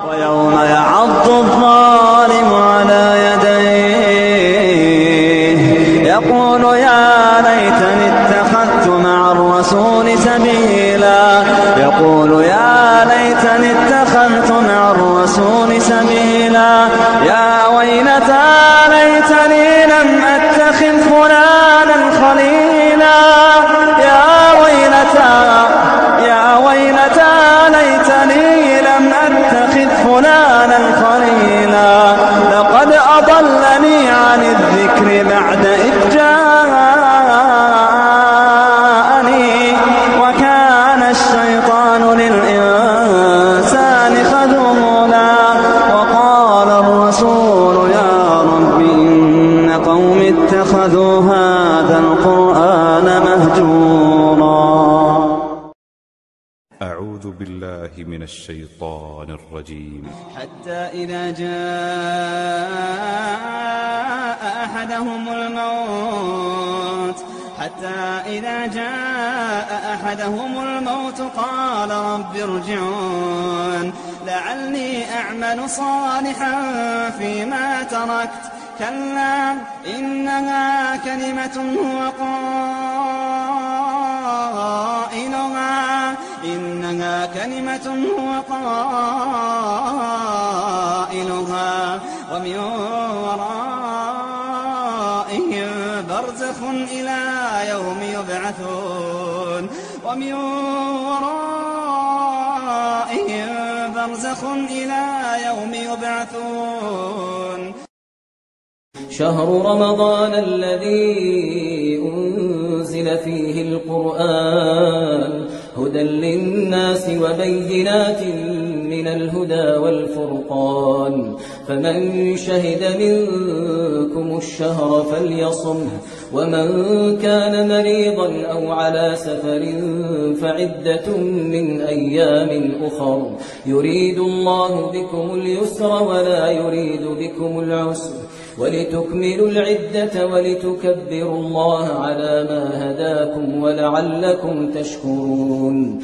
ويوم يعض الظالم على يديه يقول يا ليتني اتخذت مع الرسول سبيلا يقول يا ليتني اتخذت مع الرسول سبيلا يا ويلتى ليتني لم أتخذ فلانا خليلا يا ويلتى ليتني لم أتخذ فلانا خليلا لقد أضلني عن الذكر بعد إذ جاءني وكان الشيطان للإنسان خذولا وقال الرسول يا رب إن قوم اتخذوا هذا القرآن مهجورا. أعوذ بالله من الشيطان الرجيم. حتى إذا جاء أحدهم الموت قال رب ارجعون لعلي أعمل صالحا فيما تركت كلا إنها كلمة هو قائلها ومن ورائهم برزخ إلى يوم يبعثون. شهر رمضان الذي أنزل فيه القرآن هدى للناس وبينات من الهدى والفرقان فمن شهد منكم الشهر فليصمه ومن كان مريضا أو على سفر فعدة من أيام أخر يريد الله بكم اليسر ولا يريد بكم العسر ولتكملوا العدة ولتكبروا الله على ما هداكم ولعلكم تشكرون.